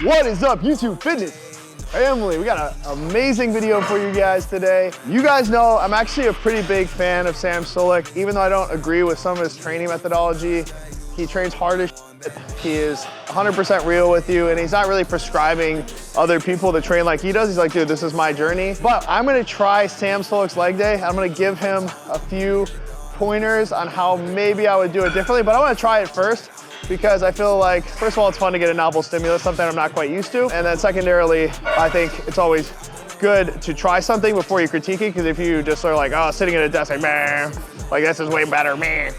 What is up, YouTube Fitness family? We got an amazing video for you guys today. You guys know I'm actually a pretty big fan of Sam Sulek, even though I don't agree with some of his training methodology. He trains hard as shit. He is 100% real with you, and he's not really prescribing other people to train like he does. He's like, dude, this is my journey. But I'm gonna try Sam Sulek's leg day. I'm gonna give him a few pointers on how maybe I would do it differently, but I wanna try it first, because I feel like, first of all, it's fun to get a novel stimulus, something I'm not quite used to. And then secondarily, I think it's always good to try something before you critique it, because if you just are like, oh, sitting at a desk, like, man, like this is way better, man.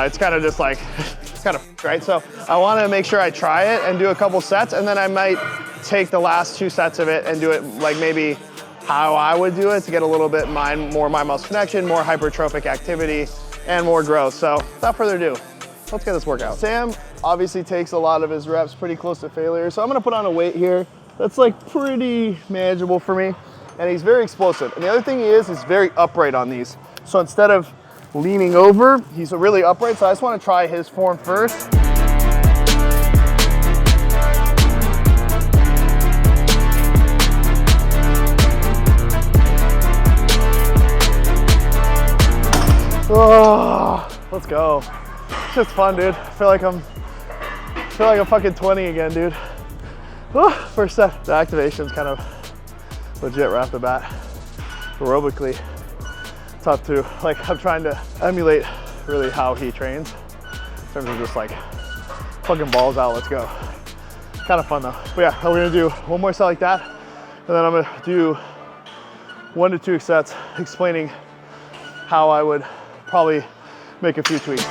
It's kind of just like, it's kind of, right? So I want to make sure I try it and do a couple sets, and then I might take the last 2 sets of it and do it like maybe how I would do it to get a little bit more mind muscle connection, more hypertrophic activity, and more growth. So without further ado, let's get this workout. Sam obviously takes a lot of his reps pretty close to failure. So I'm gonna put on a weight here that's like pretty manageable for me. And he's very explosive. And the other thing he's very upright on these. So instead of leaning over, he's really upright. So I just wanna try his form first. Oh, let's go. It's just fun, dude. I feel like I'm fucking 20 again, dude. Whew, first set. The activation's kind of legit right off the bat. Aerobically, tough too. Like, I'm trying to emulate really how he trains in terms of just like fucking balls out, let's go. Kind of fun though. But yeah, we're gonna do one more set like that, and then I'm gonna do 1 to 2 sets explaining how I would probably make a few tweaks.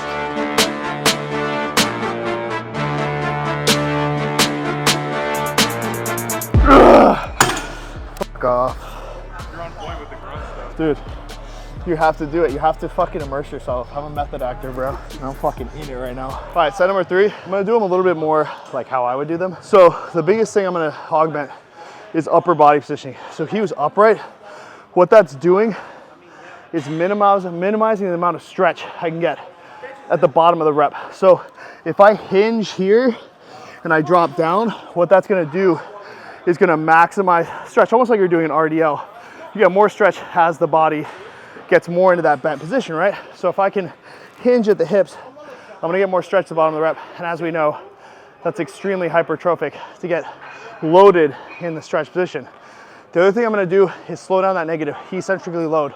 Fuck off. You're on point with the grunt stuff. Dude, you have to do it. You have to fucking immerse yourself. I'm a method actor, bro. I'm fucking in it right now. All right, set number 3. I'm gonna do them a little bit more like how I would do them. So the biggest thing I'm gonna augment is upper body positioning. So he was upright. What that's doing is minimizing the amount of stretch I can get at the bottom of the rep. So if I hinge here and I drop down, what that's gonna do is gonna maximize stretch, almost like you're doing an RDL. You get more stretch as the body gets more into that bent position, right? So if I can hinge at the hips, I'm gonna get more stretch at the bottom of the rep. And as we know, that's extremely hypertrophic to get loaded in the stretch position. The other thing I'm gonna do is slow down that negative, eccentrically load.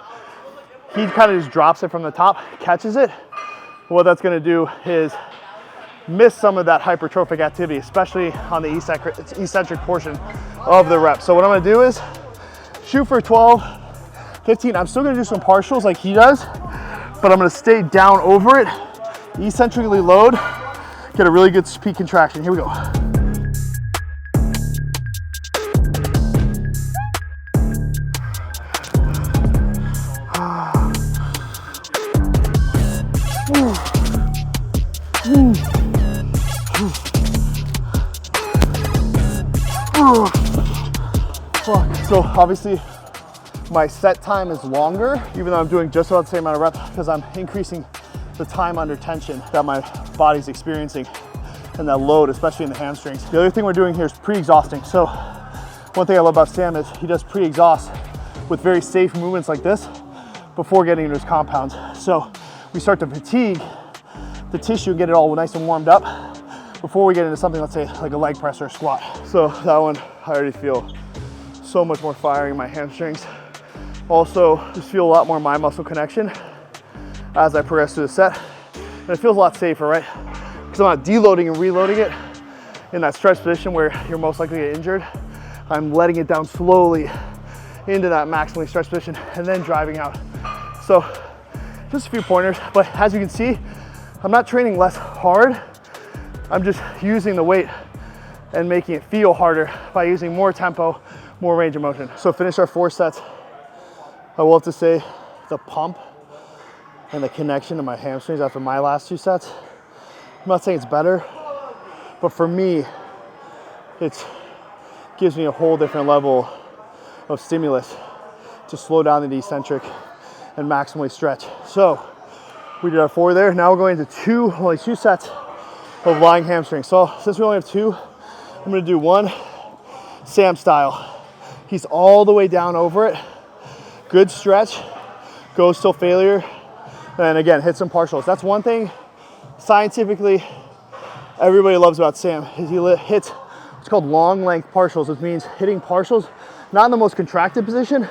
He kind of just drops it from the top, catches it. What that's gonna do is miss some of that hypertrophic activity, especially on the eccentric portion of the rep. So what I'm gonna do is shoot for 12, 15. I'm still gonna do some partials like he does, but I'm gonna stay down over it, eccentrically load, get a really good peak contraction. Here we go. So obviously my set time is longer, even though I'm doing just about the same amount of reps, because I'm increasing the time under tension that my body's experiencing and that load, especially in the hamstrings. The other thing we're doing here is pre-exhausting. So one thing I love about Sam is he does pre-exhaust with very safe movements like this before getting into his compounds. So we start to fatigue the tissue and get it all nice and warmed up before we get into something, let's say like a leg press or a squat. So that one, I already feel so much more firing in my hamstrings. Also, just feel a lot more mind muscle connection as I progress through the set. And it feels a lot safer, right? Because I'm not deloading and reloading it in that stretch position where you're most likely to get injured. I'm letting it down slowly into that maximally stretched position and then driving out. So just a few pointers, but as you can see, I'm not training less hard. I'm just using the weight and making it feel harder by using more tempo, more range of motion. So finish our 4 sets. I will have to say the pump and the connection to my hamstrings after my last 2 sets. I'm not saying it's better, but for me, it gives me a whole different level of stimulus to slow down the eccentric and maximally stretch. So we did our 4 there. Now we're going to only two sets of lying hamstrings. So since we only have 2, I'm gonna do 1 Sam style. He's all the way down over it. Good stretch, goes till failure. And again, hit some partials. That's one thing scientifically everybody loves about Sam, is he hits what's called long length partials, which means hitting partials not in the most contracted position,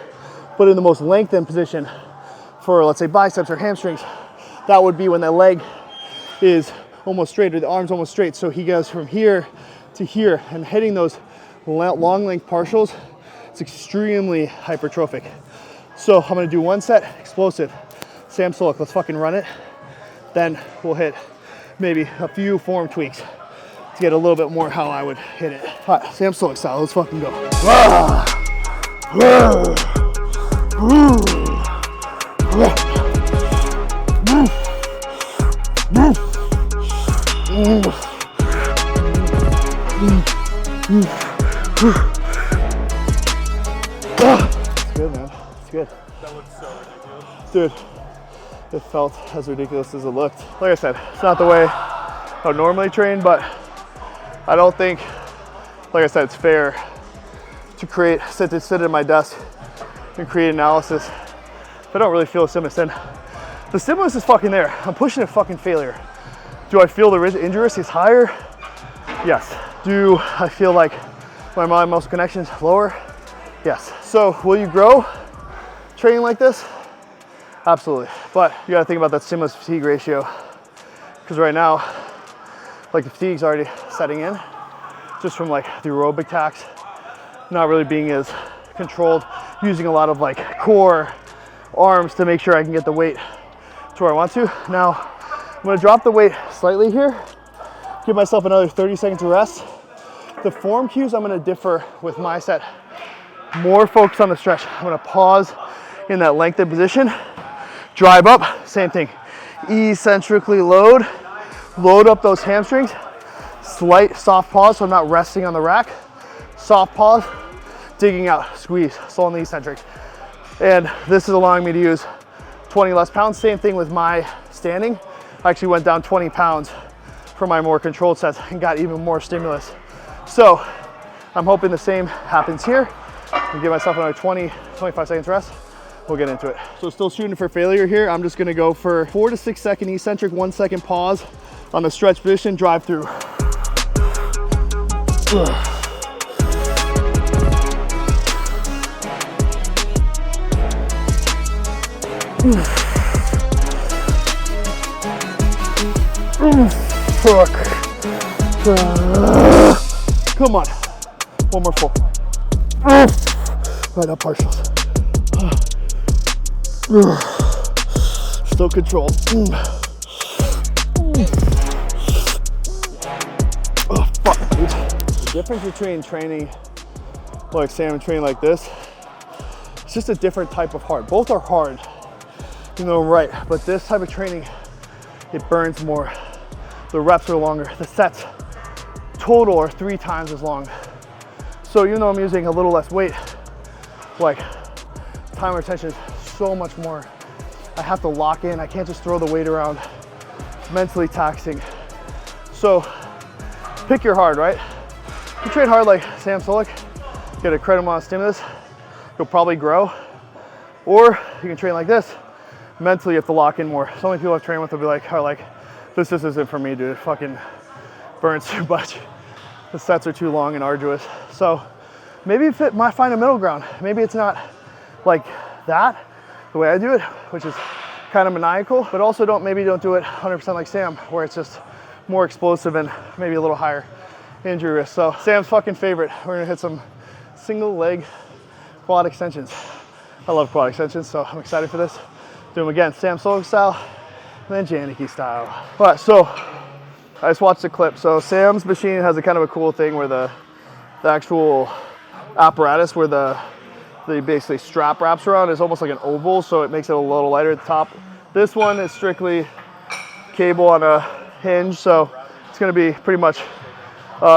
but in the most lengthened position for, let's say, biceps or hamstrings. That would be when the leg is almost straight or the arm's almost straight. So he goes from here to here, and hitting those long length partials, it's extremely hypertrophic. So I'm gonna do one set, explosive. Sam Sulek, let's fucking run it. Then we'll hit maybe a few form tweaks to get a little bit more how I would hit it. All right, Sam Sulek style, let's fucking go. It's good, man, it's good. That looks so ridiculous. Dude, it felt as ridiculous as it looked. Like I said, it's not the way I would normally train, but I don't think, like I said, it's fair to sit at my desk and create analysis if I don't really feel a stimulus. And the stimulus is fucking there. I'm pushing a fucking failure. Do I feel the injury risk is higher? Yes. Do I feel like my mind muscle connection is lower? Yes. So will you grow training like this? Absolutely. But you gotta think about that stimulus fatigue ratio, because right now, like, the fatigue's already setting in just from like the aerobic tax, not really being as controlled, using a lot of like core arms to make sure I can get the weight to where I want to. Now, I'm gonna drop the weight slightly here, give myself another 30 seconds of rest. The form cues, I'm gonna differ with my set. More focus on the stretch. I'm gonna pause in that lengthened position, drive up, same thing. Eccentrically load up those hamstrings. Slight soft pause, so I'm not resting on the rack. Soft pause, digging out, squeeze, slow on the eccentric. And this is allowing me to use 20 less pounds. Same thing with my standing. I actually went down 20 pounds for my more controlled sets and got even more stimulus. So I'm hoping the same happens here. I'll give myself another 20, 25 seconds rest. We'll get into it. So still shooting for failure here. I'm just gonna go for 4 to 6 second eccentric, 1 second pause on the stretch position, drive through. Fuck. Come on. One more full. Right up partials. Still controlled. Oh, fuck, dude. The difference between training like Sam and training like this, it's just a different type of hard. Both are hard, you know, right? But this type of training, it burns more. The reps are longer. The sets total are 3 times as long. So even though I'm using a little less weight, like, time retention is so much more. I have to lock in. I can't just throw the weight around. It's mentally taxing. So pick your hard, right? If you train hard like Sam Sulek, get a credible amount of stimulus, you'll probably grow. Or you can train like this. Mentally, you have to lock in more. So many people I've trained with will be like, oh, like, this just isn't for me, dude. It fucking burns too much. The sets are too long and arduous. So maybe find a middle ground. Maybe it's not like that, the way I do it, which is kind of maniacal, but also maybe don't do it 100% like Sam, where it's just more explosive and maybe a little higher injury risk. So Sam's fucking favorite. We're gonna hit some single leg quad extensions. I love quad extensions, so I'm excited for this. Do them again, Sam Sulek style, and then Janicki style. All right, so I just watched the clip. So Sam's machine has a kind of a cool thing where the actual apparatus where the basically strap wraps around is almost like an oval, so it makes it a little lighter at the top. This one is strictly cable on a hinge, so it's gonna be pretty much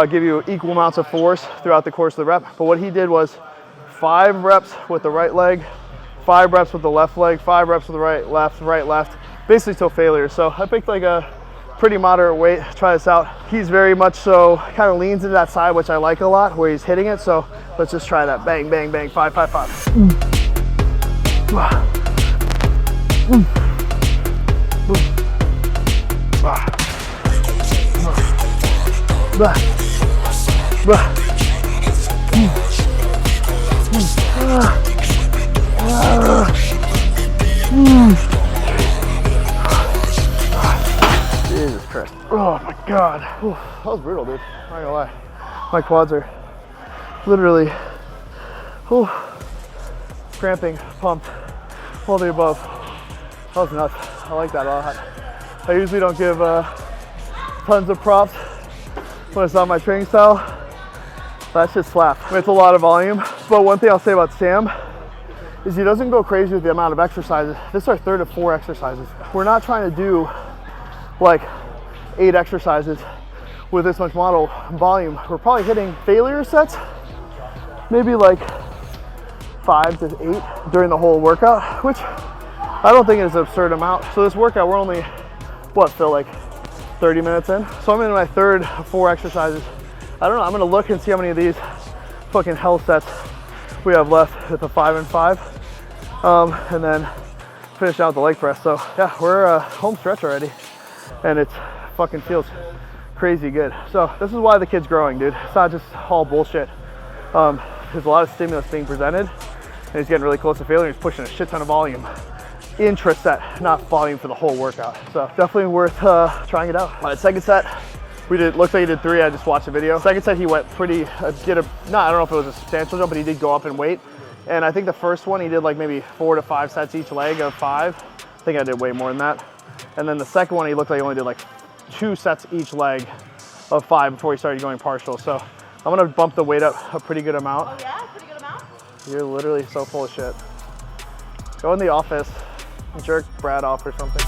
give you equal amounts of force throughout the course of the rep. But what he did was 5 reps with the right leg, 5 reps with the left leg, 5 reps with the right, left, basically till failure. So I picked like a pretty moderate weight to try this out. He's very much so, kind of leans into that side, which I like a lot, where he's hitting it. So Let's just try that. Bang, bang, bang. 5, 5, 5. Jesus Christ. Oh my God. Whew, that was brutal, dude. Not gonna lie. My quads are literally cramping, pumped, all the above. That was nuts. I like that a lot. I usually don't give tons of props when it's not my training style. That shit slapped. It's a lot of volume. But one thing I'll say about Sam is he doesn't go crazy with the amount of exercises. This is our 3rd of 4 exercises. We're not trying to do like 8 exercises with this much model volume. We're probably hitting failure sets, maybe like 5 to 8 during the whole workout, which I don't think is an absurd amount. So this workout, we're only, what, Phil, like 30 minutes in? So I'm in my 3rd of 4 exercises. I don't know, I'm gonna look and see how many of these fucking hell sets we have left with the 5 and 5. And then finish out the leg press. So yeah, we're home stretch already. And it fucking feels crazy good. So this is why the kid's growing, dude. It's not just all bullshit. There's a lot of stimulus being presented, and he's getting really close to failure. He's pushing a shit ton of volume intra-set, not volume for the whole workout. So definitely worth trying it out. All right, second set, looks like he did 3. I just watched the video. Second set, he went pretty, I don't know if it was a substantial jump, but he did go up in weight. And I think the first one, he did like maybe 4 to 5 sets each leg of 5. I think I did way more than that. And then the second one, he looked like he only did like 2 sets each leg of 5 before he started going partial. So I'm gonna bump the weight up a pretty good amount. Oh yeah, pretty good amount? You're literally so full of shit. Go in the office, jerk Brad off or something.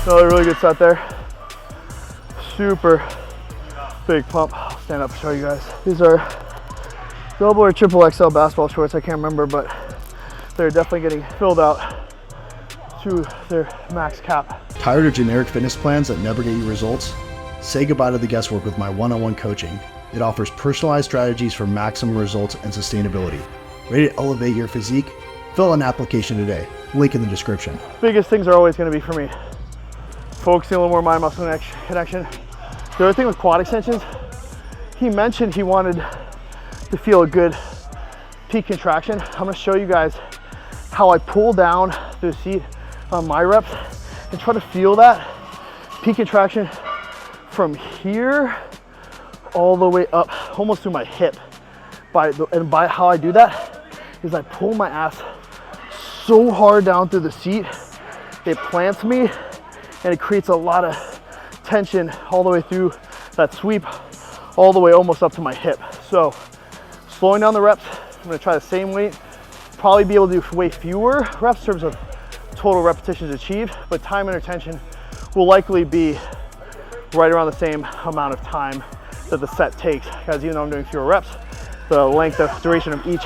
Another really good set there. Super big pump. I'll stand up and show you guys. These are double or triple XL basketball shorts. I can't remember, but they're definitely getting filled out to their max cap. Tired of generic fitness plans that never get you results? Say goodbye to the guesswork with my one-on-one coaching. It offers personalized strategies for maximum results and sustainability. Ready to elevate your physique? Fill out an application today. Link in the description. Biggest things are always going to be for me focusing a little more mind-muscle connection. The other thing with quad extensions, he mentioned he wanted to feel a good peak contraction. I'm going to show you guys how I pull down the seat on my reps and try to feel that peak contraction from here all the way up almost to my hip. By how I do that is I pull my ass so hard down through the seat, it plants me and it creates a lot of tension all the way through that sweep, all the way almost up to my hip. So slowing down the reps, I'm gonna try the same weight, probably be able to do way fewer reps in terms of total repetitions achieved, but time under tension will likely be right around the same amount of time that the set takes, because even though I'm doing fewer reps, the length of duration of each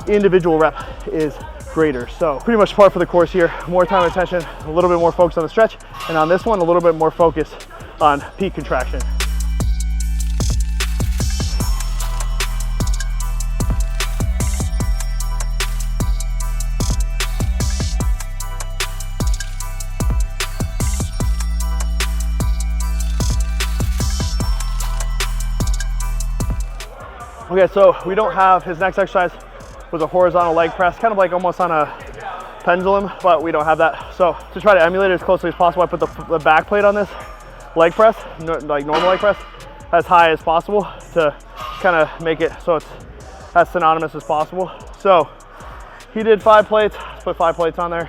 individual rep is greater. So pretty much par for the course here. More time and attention, a little bit more focus on the stretch, and on this one, a little bit more focus on peak contraction. Okay, so we don't have, his next exercise was a horizontal leg press, kind of like almost on a pendulum, but we don't have that. So to try to emulate it as closely as possible, I put the back plate on this leg press, like normal leg press, as high as possible to kind of make it so it's as synonymous as possible. So he did 5 plates, put 5 plates on there,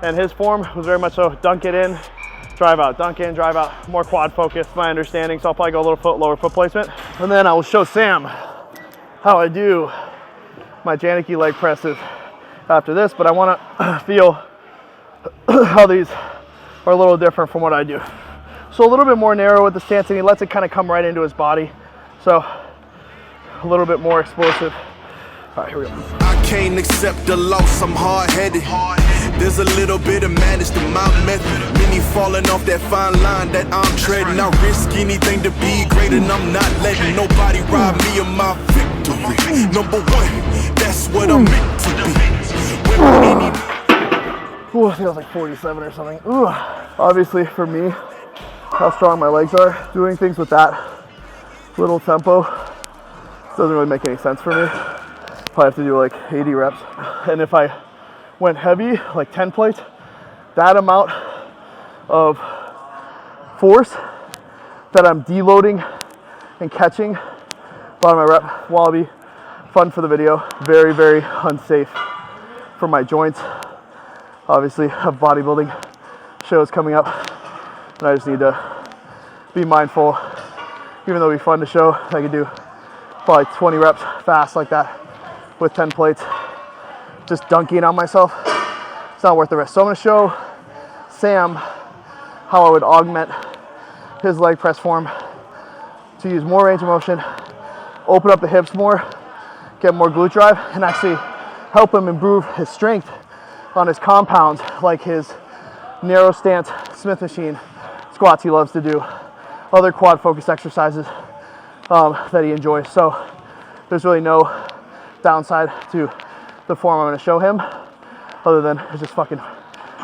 and his form was very much so dunk it in, drive out, dunk in, drive out, more quad focused, my understanding. So I'll probably go a little lower foot placement. And then I will show Sam how I do my Janicki leg presses after this, but I want to feel how these are a little different from what I do. So a little bit more narrow with the stance, and he lets it kind of come right into his body. So a little bit more explosive. All right, here we go. I can't accept the loss, I'm hard-headed. There's a little bit of madness to my method. Many falling off that fine line that I'm treading. I risk anything to be great, and I'm not letting nobody rob me of my victory. Number one, that's what I'm meant to be. Ooh, I think I was like 47 or something. Ooh. Obviously for me, how strong my legs are, doing things with that little tempo doesn't really make any sense for me. Probably have to do like 80 reps. And if I went heavy, like 10 plates, that amount of force that I'm deloading and catching bottom of my rep, while it'll be fun for the video, very, very unsafe for my joints. Obviously, I have bodybuilding shows coming up, and I just need to be mindful. Even though it'll be fun to show, I could do probably 20 reps fast like that with 10 plates, just dunking on myself. It's not worth the risk. So I'm gonna show Sam how I would augment his leg press form to use more range of motion, open up the hips more, get more glute drive, and actually help him improve his strength on his compounds, like his narrow stance Smith machine squats he loves to do, other quad focused exercises that he enjoys. So there's really no downside to the form I'm going to show him, other than it's just fucking,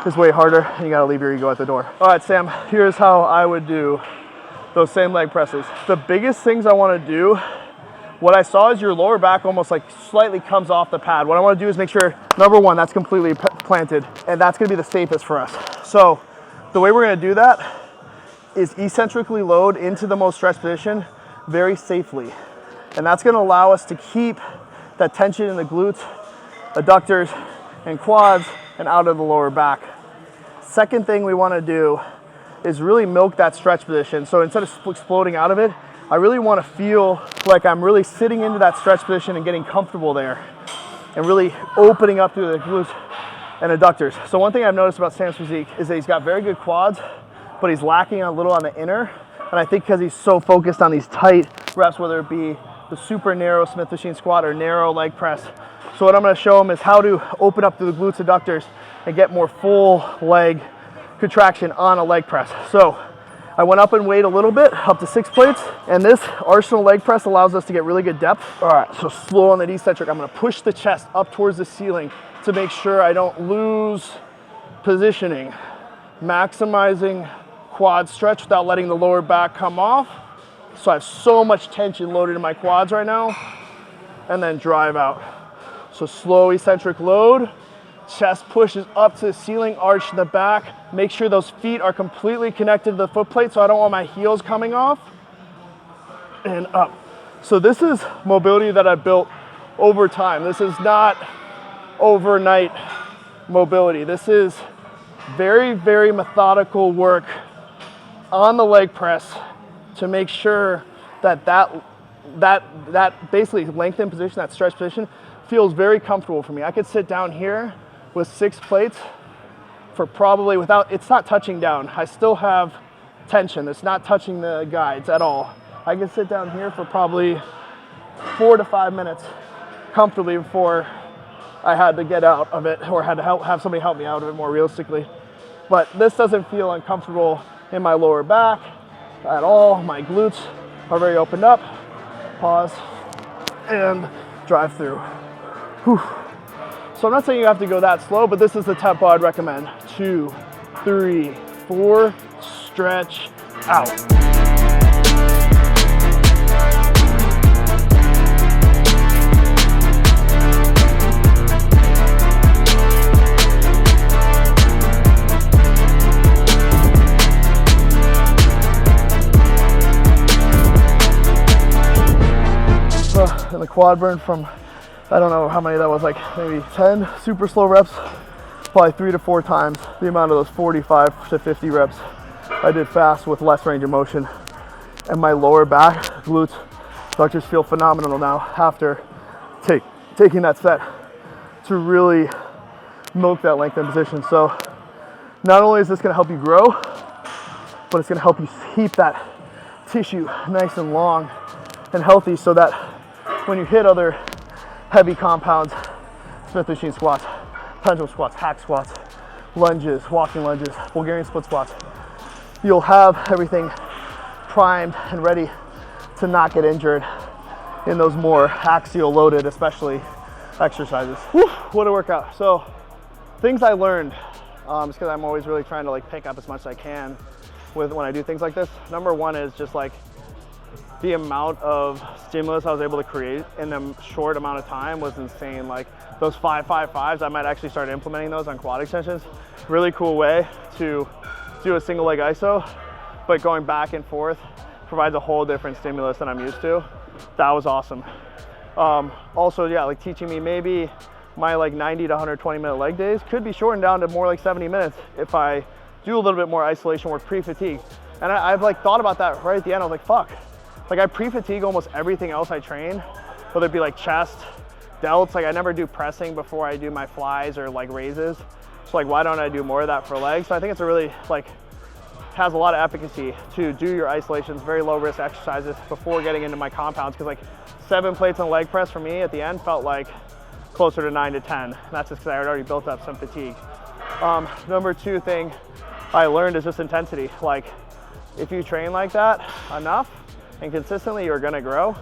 it's way harder and you got to leave your ego at the door. All right, Sam, here's how I would do those same leg presses. The biggest things I want to do, what I saw is your lower back almost like slightly comes off the pad. What I want to do is make sure, number one, that's completely planted, and that's going to be the safest for us. So the way we're going to do that is eccentrically load into the most stretched position very safely. And that's going to allow us to keep that tension in the glutes, adductors, and quads, and out of the lower back. Second thing we want to do is really milk that stretch position. So instead of exploding out of it, I really want to feel like I'm really sitting into that stretch position and getting comfortable there and really opening up through the glutes and adductors. So one thing I've noticed about Sam's physique is that he's got very good quads, but he's lacking a little on the inner. And I think because he's so focused on these tight reps, whether it be the super narrow Smith machine squat or narrow leg press. So what I'm going to show him is how to open up through the glutes, adductors, and get more full leg contraction on a leg press. So I went up in weight a little bit, up to 6 plates, and this Arsenal leg press allows us to get really good depth. All right, so slow on the eccentric. I'm gonna push the chest up towards the ceiling to make sure I don't lose positioning, maximizing quad stretch without letting the lower back come off. So I have so much tension loaded in my quads right now, and then drive out. So slow eccentric load, chest pushes up to the ceiling, arch in the back. Make sure those feet are completely connected to the foot plate so I don't want my heels coming off. And up. So this is mobility that I built over time. This is not overnight mobility. This is very, very methodical work on the leg press to make sure that that basically lengthened position, that stretch position, feels very comfortable for me. I could sit down here with 6 plates for probably without, it's not touching down. I still have tension. It's not touching the guides at all. I could sit down here for probably 4 to 5 minutes comfortably before I had to get out of it or had to have somebody help me out of it more realistically. But this doesn't feel uncomfortable in my lower back at all. My glutes are very opened up. Pause and drive through. Whew. So I'm not saying you have to go that slow, but this is the tempo I'd recommend. 2, 3, 4, stretch out. And the quad burn from, I don't know how many that was, like maybe 10 super slow reps, probably 3 to 4 times the amount of those 45 to 50 reps I did fast with less range of motion. And my lower back, glutes, adductors feel phenomenal now after taking that set to really milk that lengthened position. So not only is this gonna help you grow, but it's gonna help you keep that tissue nice and long and healthy so that when you hit other heavy compounds, Smith machine squats, pendulum squats, hack squats, lunges, walking lunges, Bulgarian split squats, you'll have everything primed and ready to not get injured in those more axial loaded, especially exercises. Whew, what a workout. So things I learned, just because I'm always really trying to like pick up as much as I can with when I do things like this. Number one is just like the amount of stimulus I was able to create in a short amount of time was insane. Like those 5-5-5s, I might actually start implementing those on quad extensions. Really cool way to do a single leg iso, but going back and forth provides a whole different stimulus than I'm used to. That was awesome. Also, yeah, like teaching me maybe my like 90 to 120 minute leg days could be shortened down to more like 70 minutes if I do a little bit more isolation work pre-fatigue. And I've like thought about that right at the end. I was like, fuck. Like I pre-fatigue almost everything else I train, whether it be like chest, delts. Like I never do pressing before I do my flies or like raises. So like, why don't I do more of that for legs? So I think it's a really like, has a lot of efficacy to do your isolations, very low risk exercises before getting into my compounds. Cause like 7 plates on leg press for me at the end felt like closer to 9 to 10. And that's just cause I had already built up some fatigue. Number 2 thing I learned is just intensity. Like if you train like that enough and consistently, you're gonna grow.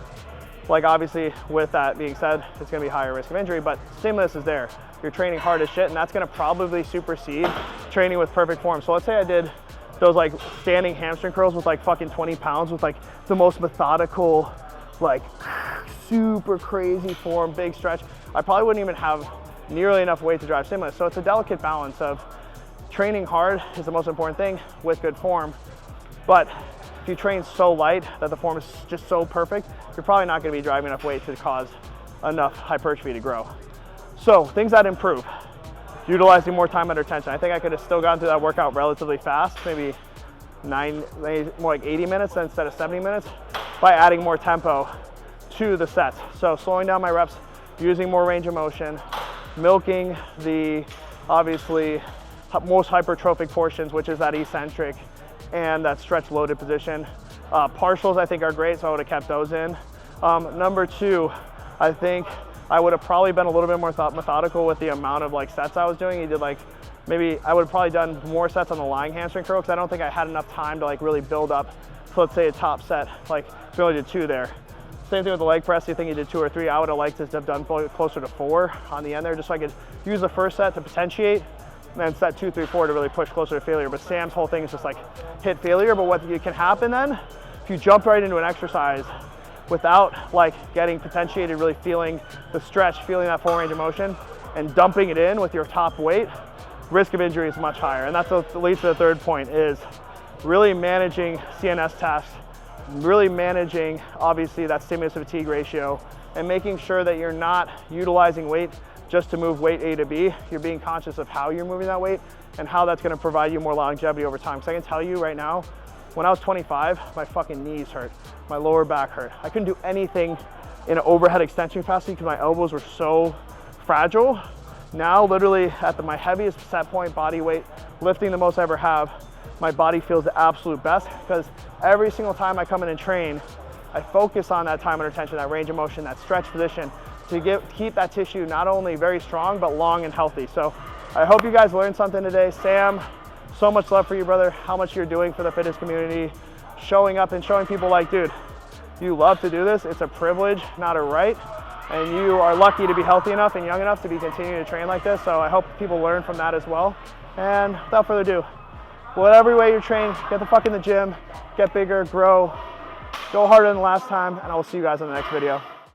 Like obviously with that being said, it's gonna be higher risk of injury, but stimulus is there. You're training hard as shit and that's gonna probably supersede training with perfect form. So let's say I did those like standing hamstring curls with like fucking 20 pounds with like the most methodical, like super crazy form, big stretch. I probably wouldn't even have nearly enough weight to drive stimulus. So it's a delicate balance of training hard is the most important thing with good form. But if you train so light that the form is just so perfect, you're probably not gonna be driving enough weight to cause enough hypertrophy to grow. So things that improve, utilizing more time under tension. I think I could have still gotten through that workout relatively fast, maybe more like 80 minutes instead of 70 minutes by adding more tempo to the sets. So slowing down my reps, using more range of motion, milking the obviously most hypertrophic portions, which is that eccentric and that stretch loaded position. Partials I think are great, so I would have kept those in. Number 2, I think I would have probably been a little bit more methodical with the amount of like sets I was doing. You did like, maybe I would have probably done more sets on the lying hamstring curl because I don't think I had enough time to like really build up. So let's say a top set, like we only did 2 there. Same thing with the leg press, you think you did 2 or 3. I would have liked to have done closer to 4 on the end there, just so I could use the first set to potentiate, and then set 2, 3, 4 to really push closer to failure. But Sam's whole thing is just like hit failure. But what can happen then, if you jump right into an exercise without like getting potentiated, really feeling the stretch, feeling that full range of motion, and dumping it in with your top weight, risk of injury is much higher. And that's what leads to the 3rd point, is really managing CNS tasks, really managing obviously that stimulus to fatigue ratio, and making sure that you're not utilizing weight just to move weight A to B. You're being conscious of how you're moving that weight and how that's gonna provide you more longevity over time. Because I can tell you right now, when I was 25, my fucking knees hurt, my lower back hurt. I couldn't do anything in an overhead extension capacity because my elbows were so fragile. Now, literally at my heaviest set point, body weight, lifting the most I ever have, my body feels the absolute best because every single time I come in and train, I focus on that time under tension, that range of motion, that stretch position to keep that tissue not only very strong, but long and healthy. So I hope you guys learned something today. Sam, so much love for you, brother, how much you're doing for the fitness community, showing up and showing people like, dude, you love to do this. It's a privilege, not a right. And you are lucky to be healthy enough and young enough to be continuing to train like this. So I hope people learn from that as well. And without further ado, whatever way you're trained, get the fuck in the gym, get bigger, grow, go harder than the last time, and I will see you guys in the next video.